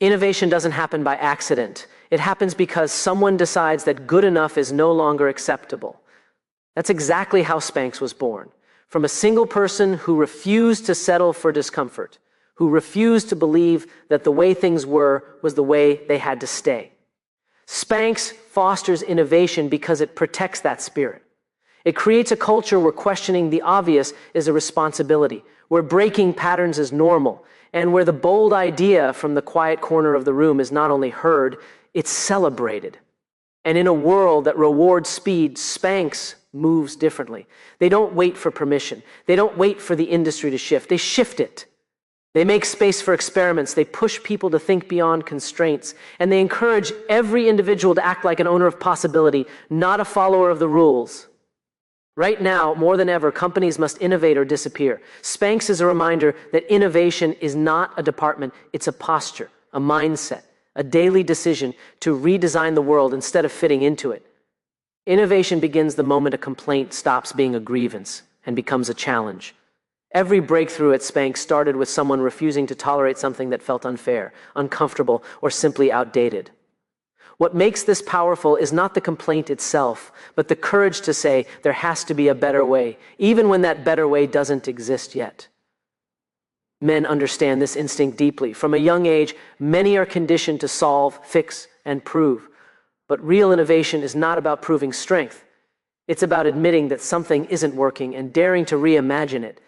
Innovation doesn't happen by accident. It happens because someone decides that good enough is no longer acceptable. That's exactly how Spanx was born. From a single person who refused to settle for discomfort, who refused to believe that the way things were was the way they had to stay. Spanx fosters innovation because it protects that spirit. It creates a culture where questioning the obvious is a responsibility, where breaking patterns is normal, and where the bold idea from the quiet corner of the room is not only heard, it's celebrated. And in a world that rewards speed, Spanx moves differently. They don't wait for permission. They don't wait for the industry to shift. They shift it. They make space for experiments. They push people to think beyond constraints. And they encourage every individual to act like an owner of possibility, not a follower of the rules. Right now, more than ever, companies must innovate or disappear. Spanx is a reminder that innovation is not a department, it's a posture, a mindset, a daily decision to redesign the world instead of fitting into it. Innovation begins the moment a complaint stops being a grievance and becomes a challenge. Every breakthrough at Spanx started with someone refusing to tolerate something that felt unfair, uncomfortable, or simply outdated. What makes this powerful is not the complaint itself, but the courage to say there has to be a better way, even when that better way doesn't exist yet. Men understand this instinct deeply. From a young age, many are conditioned to solve, fix, and prove. But real innovation is not about proving strength. It's about admitting that something isn't working and daring to reimagine it.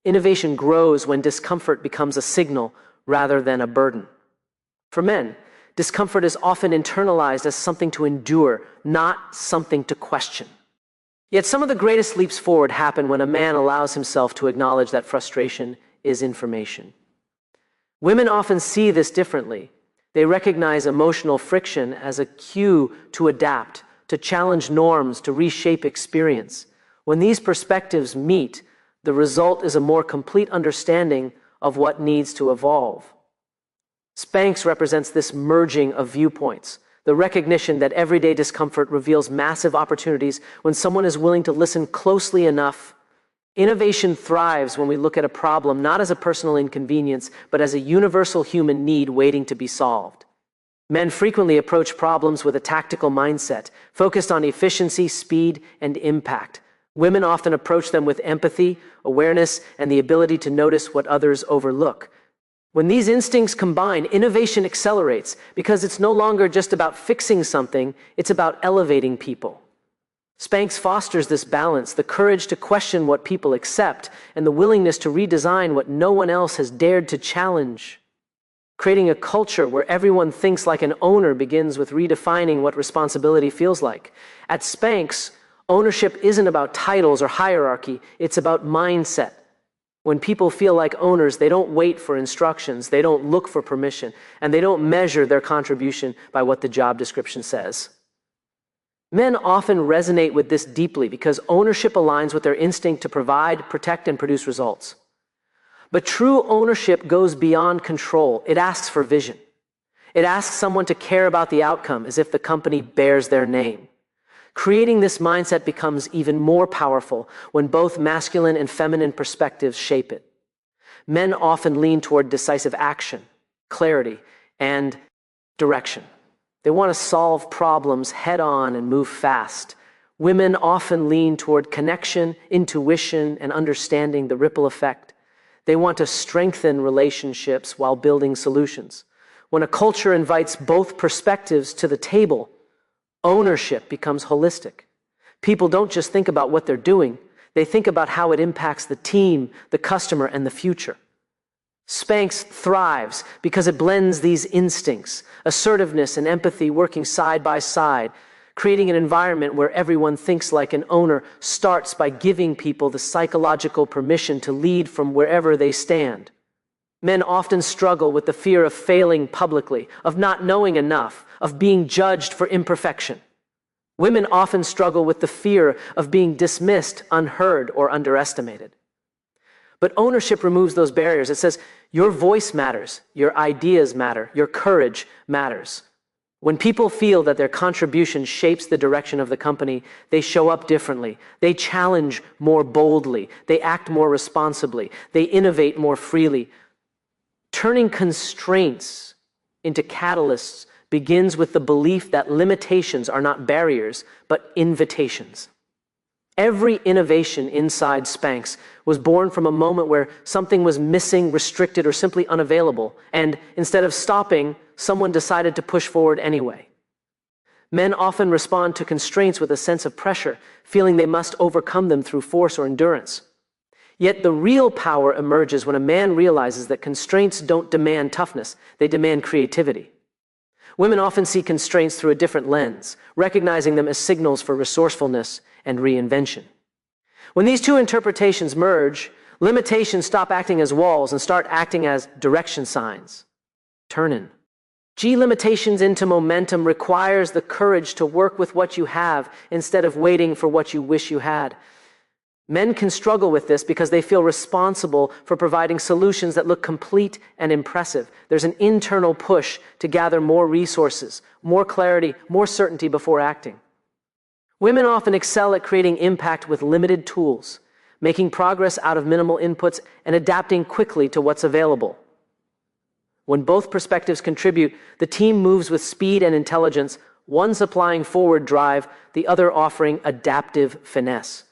Innovation grows when discomfort becomes a signal rather than a burden. For men, discomfort is often internalized as something to endure, not something to question. Yet some of the greatest leaps forward happen when a man allows himself to acknowledge that frustration is information. Women often see this differently. They recognize emotional friction as a cue to adapt, to challenge norms, to reshape experience. When these perspectives meet, the result is a more complete understanding of what needs to evolve. Spanx represents this merging of viewpoints, the recognition that everyday discomfort reveals massive opportunities when someone is willing to listen closely enough. Innovation thrives when we look at a problem not as a personal inconvenience, but as a universal human need waiting to be solved. Men frequently approach problems with a tactical mindset, focused on efficiency, speed, and impact. Women often approach them with empathy, awareness, and the ability to notice what others overlook. When these instincts combine, innovation accelerates because it's no longer just about fixing something, it's about elevating people. Spanx fosters this balance, the courage to question what people accept and the willingness to redesign what no one else has dared to challenge. Creating a culture where everyone thinks like an owner begins with redefining what responsibility feels like. At Spanx, ownership isn't about titles or hierarchy, it's about mindset. When people feel like owners, they don't wait for instructions, they don't look for permission, and they don't measure their contribution by what the job description says. Men often resonate with this deeply because ownership aligns with their instinct to provide, protect, and produce results. But true ownership goes beyond control. It asks for vision. It asks someone to care about the outcome as if the company bears their name. Creating this mindset becomes even more powerful when both masculine and feminine perspectives shape it. Men often lean toward decisive action, clarity, and direction. They want to solve problems head on and move fast. Women often lean toward connection, intuition, and understanding the ripple effect. They want to strengthen relationships while building solutions. When a culture invites both perspectives to the table, ownership becomes holistic. People don't just think about what they're doing, they think about how it impacts the team, the customer, and the future. Spanx thrives because it blends these instincts, assertiveness and empathy working side by side. Creating an environment where everyone thinks like an owner starts by giving people the psychological permission to lead from wherever they stand. Men often struggle with the fear of failing publicly, of not knowing enough, of being judged for imperfection. Women often struggle with the fear of being dismissed, unheard, or underestimated. But ownership removes those barriers. It says, your voice matters, your ideas matter, your courage matters. When people feel that their contribution shapes the direction of the company, they show up differently. They challenge more boldly. They act more responsibly. They innovate more freely. Turning constraints into catalysts begins with the belief that limitations are not barriers, but invitations. Every innovation inside Spanx was born from a moment where something was missing, restricted, or simply unavailable, and instead of stopping, someone decided to push forward anyway. Men often respond to constraints with a sense of pressure, feeling they must overcome them through force or endurance. Yet the real power emerges when a man realizes that constraints don't demand toughness, they demand creativity. Women often see constraints through a different lens, recognizing them as signals for resourcefulness and reinvention. When these two interpretations merge, limitations stop acting as walls and start acting as direction signs. Turn-in. Limitations into momentum requires the courage to work with what you have instead of waiting for what you wish you had. Men can struggle with this because they feel responsible for providing solutions that look complete and impressive. There's an internal push to gather more resources, more clarity, more certainty before acting. Women often excel at creating impact with limited tools, making progress out of minimal inputs and adapting quickly to what's available. When both perspectives contribute, the team moves with speed and intelligence, one supplying forward drive, the other offering adaptive finesse.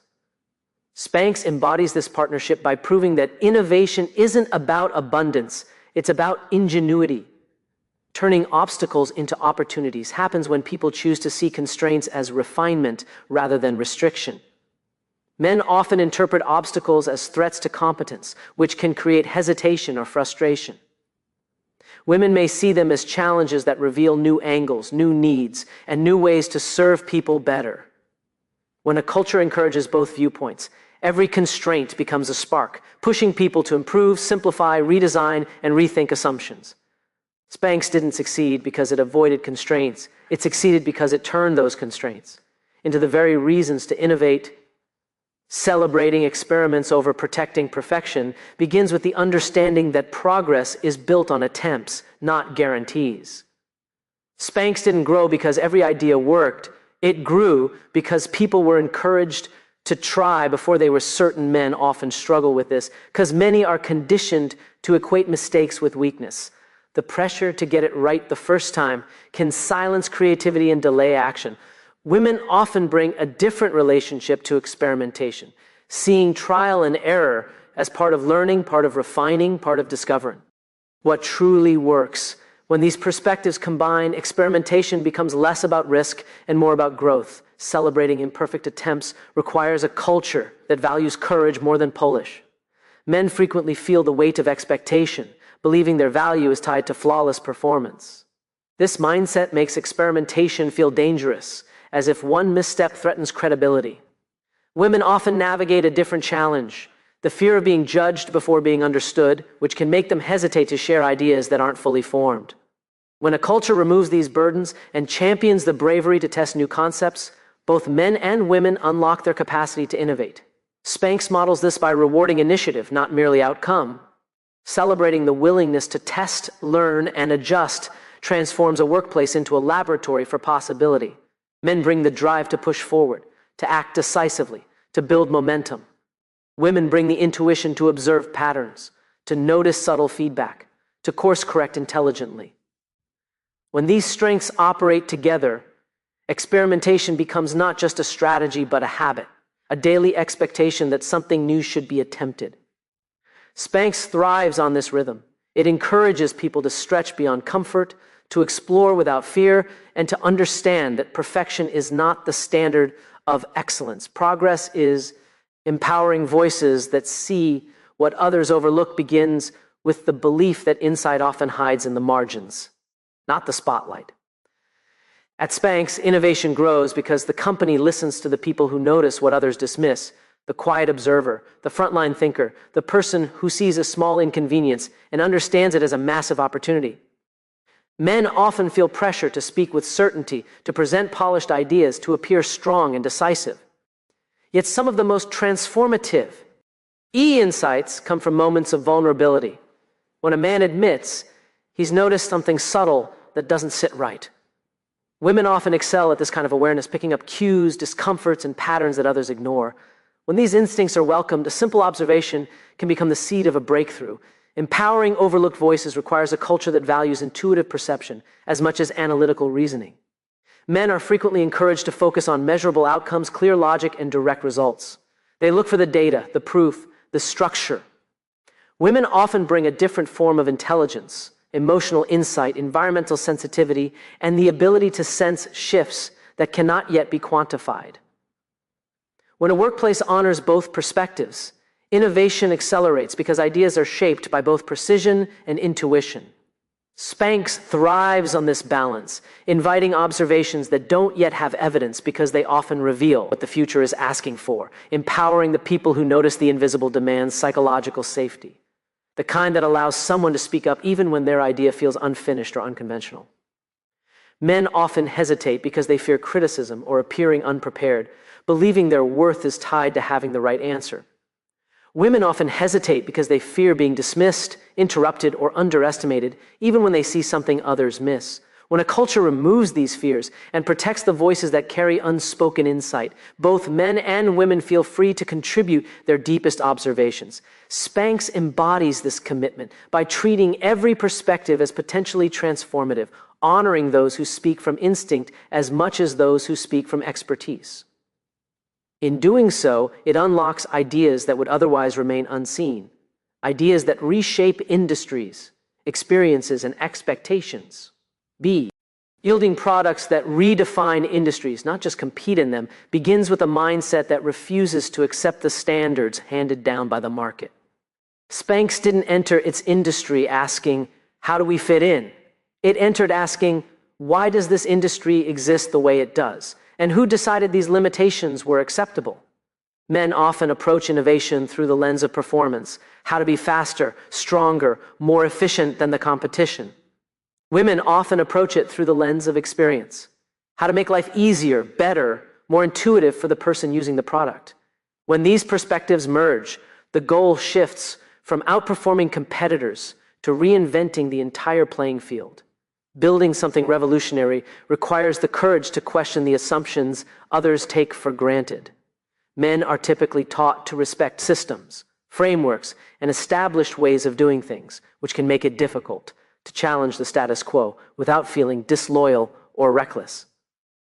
Spanx embodies this partnership by proving that innovation isn't about abundance, it's about ingenuity. Turning obstacles into opportunities happens when people choose to see constraints as refinement rather than restriction. Men often interpret obstacles as threats to competence, which can create hesitation or frustration. Women may see them as challenges that reveal new angles, new needs, and new ways to serve people better. When a culture encourages both viewpoints, every constraint becomes a spark, pushing people to improve, simplify, redesign, and rethink assumptions. Spanx didn't succeed because it avoided constraints. It succeeded because it turned those constraints into the very reasons to innovate. Celebrating experiments over protecting perfection begins with the understanding that progress is built on attempts, not guarantees. Spanx didn't grow because every idea worked. It grew because people were encouraged to try before they were certain. Men often struggle with this because many are conditioned to equate mistakes with weakness. The pressure to get it right the first time can silence creativity and delay action. Women often bring a different relationship to experimentation, seeing trial and error as part of learning, part of refining, part of discovering what truly works. When these perspectives combine, experimentation becomes less about risk and more about growth. Celebrating imperfect attempts requires a culture that values courage more than polish. Men frequently feel the weight of expectation, believing their value is tied to flawless performance. This mindset makes experimentation feel dangerous, as if one misstep threatens credibility. Women often navigate a different challenge, the fear of being judged before being understood, which can make them hesitate to share ideas that aren't fully formed. When a culture removes these burdens and champions the bravery to test new concepts, both men and women unlock their capacity to innovate. Spanx models this by rewarding initiative, not merely outcome. Celebrating the willingness to test, learn, and adjust transforms a workplace into a laboratory for possibility. Men bring the drive to push forward, to act decisively, to build momentum. Women bring the intuition to observe patterns, to notice subtle feedback, to course correct intelligently. When these strengths operate together, experimentation becomes not just a strategy but a habit, a daily expectation that something new should be attempted. Spanx thrives on this rhythm. It encourages people to stretch beyond comfort, to explore without fear, and to understand that perfection is not the standard of excellence. Progress is empowering voices that see what others overlook begins with the belief that insight often hides in the margins, not the spotlight. At Spanx, innovation grows because the company listens to the people who notice what others dismiss, the quiet observer, the frontline thinker, the person who sees a small inconvenience and understands it as a massive opportunity. Men often feel pressure to speak with certainty, to present polished ideas, to appear strong and decisive. Yet some of the most transformative insights come from moments of vulnerability. When a man admits he's noticed something subtle that doesn't sit right. Women often excel at this kind of awareness, picking up cues, discomforts, and patterns that others ignore. When these instincts are welcomed, a simple observation can become the seed of a breakthrough. Empowering overlooked voices requires a culture that values intuitive perception as much as analytical reasoning. Men are frequently encouraged to focus on measurable outcomes, clear logic, and direct results. They look for the data, the proof, the structure. Women often bring a different form of intelligence, emotional insight, environmental sensitivity, and the ability to sense shifts that cannot yet be quantified. When a workplace honors both perspectives, innovation accelerates because ideas are shaped by both precision and intuition. Spanx thrives on this balance, inviting observations that don't yet have evidence because they often reveal what the future is asking for, empowering the people who notice the invisible demands psychological safety, the kind that allows someone to speak up even when their idea feels unfinished or unconventional. Men often hesitate because they fear criticism or appearing unprepared, believing their worth is tied to having the right answer. Women often hesitate because they fear being dismissed, interrupted, or underestimated, even when they see something others miss. When a culture removes these fears and protects the voices that carry unspoken insight, both men and women feel free to contribute their deepest observations. Spanx embodies this commitment by treating every perspective as potentially transformative, honoring those who speak from instinct as much as those who speak from expertise. In doing so, it unlocks ideas that would otherwise remain unseen, ideas that reshape industries, experiences, and expectations. B. Yielding products that redefine industries, not just compete in them, begins with a mindset that refuses to accept the standards handed down by the market. Spanx didn't enter its industry asking, "How do we fit in?" It entered asking, "Why does this industry exist the way it does? And who decided these limitations were acceptable?" Men often approach innovation through the lens of performance, how to be faster, stronger, more efficient than the competition. Women often approach it through the lens of experience, how to make life easier, better, more intuitive for the person using the product. When these perspectives merge, the goal shifts from outperforming competitors to reinventing the entire playing field. Building something revolutionary requires the courage to question the assumptions others take for granted. Men are typically taught to respect systems, frameworks, and established ways of doing things, which can make it difficult to challenge the status quo without feeling disloyal or reckless.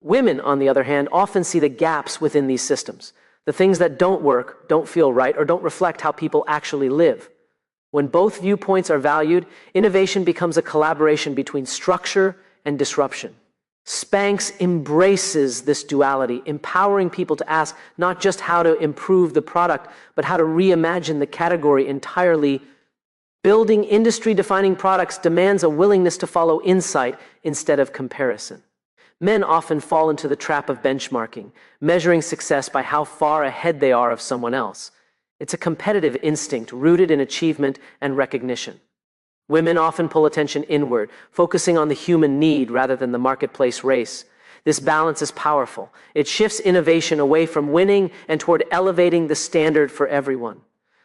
Women, on the other hand, often see the gaps within these systems, the things that don't work, don't feel right, or don't reflect how people actually live. When both viewpoints are valued, innovation becomes a collaboration between structure and disruption. Spanx embraces this duality, empowering people to ask not just how to improve the product, but how to reimagine the category entirely. Building industry-defining products demands a willingness to follow insight instead of comparison. Men often fall into the trap of benchmarking, measuring success by how far ahead they are of someone else. It's a competitive instinct rooted in achievement and recognition. Women often pull attention inward, focusing on the human need rather than the marketplace race. This balance is powerful. It shifts innovation away from winning and toward elevating the standard for everyone.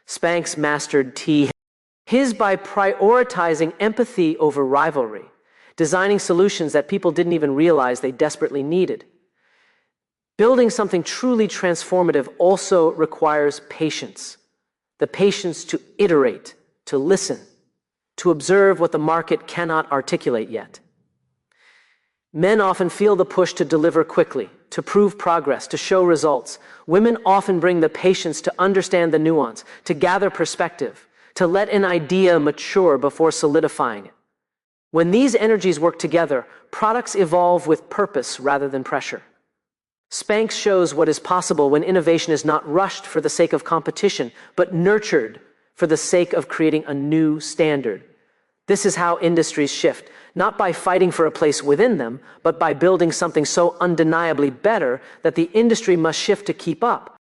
Spanx mastered his by prioritizing empathy over rivalry, designing solutions that people didn't even realize they desperately needed. Building something truly transformative also requires patience. The patience to iterate, to listen, to observe what the market cannot articulate yet. Men often feel the push to deliver quickly, to prove progress, to show results. Women often bring the patience to understand the nuance, to gather perspective, to let an idea mature before solidifying it. When these energies work together, products evolve with purpose rather than pressure. Spanx shows what is possible when innovation is not rushed for the sake of competition, but nurtured for the sake of creating a new standard. This is how industries shift, not by fighting for a place within them, but by building something so undeniably better that the industry must shift to keep up.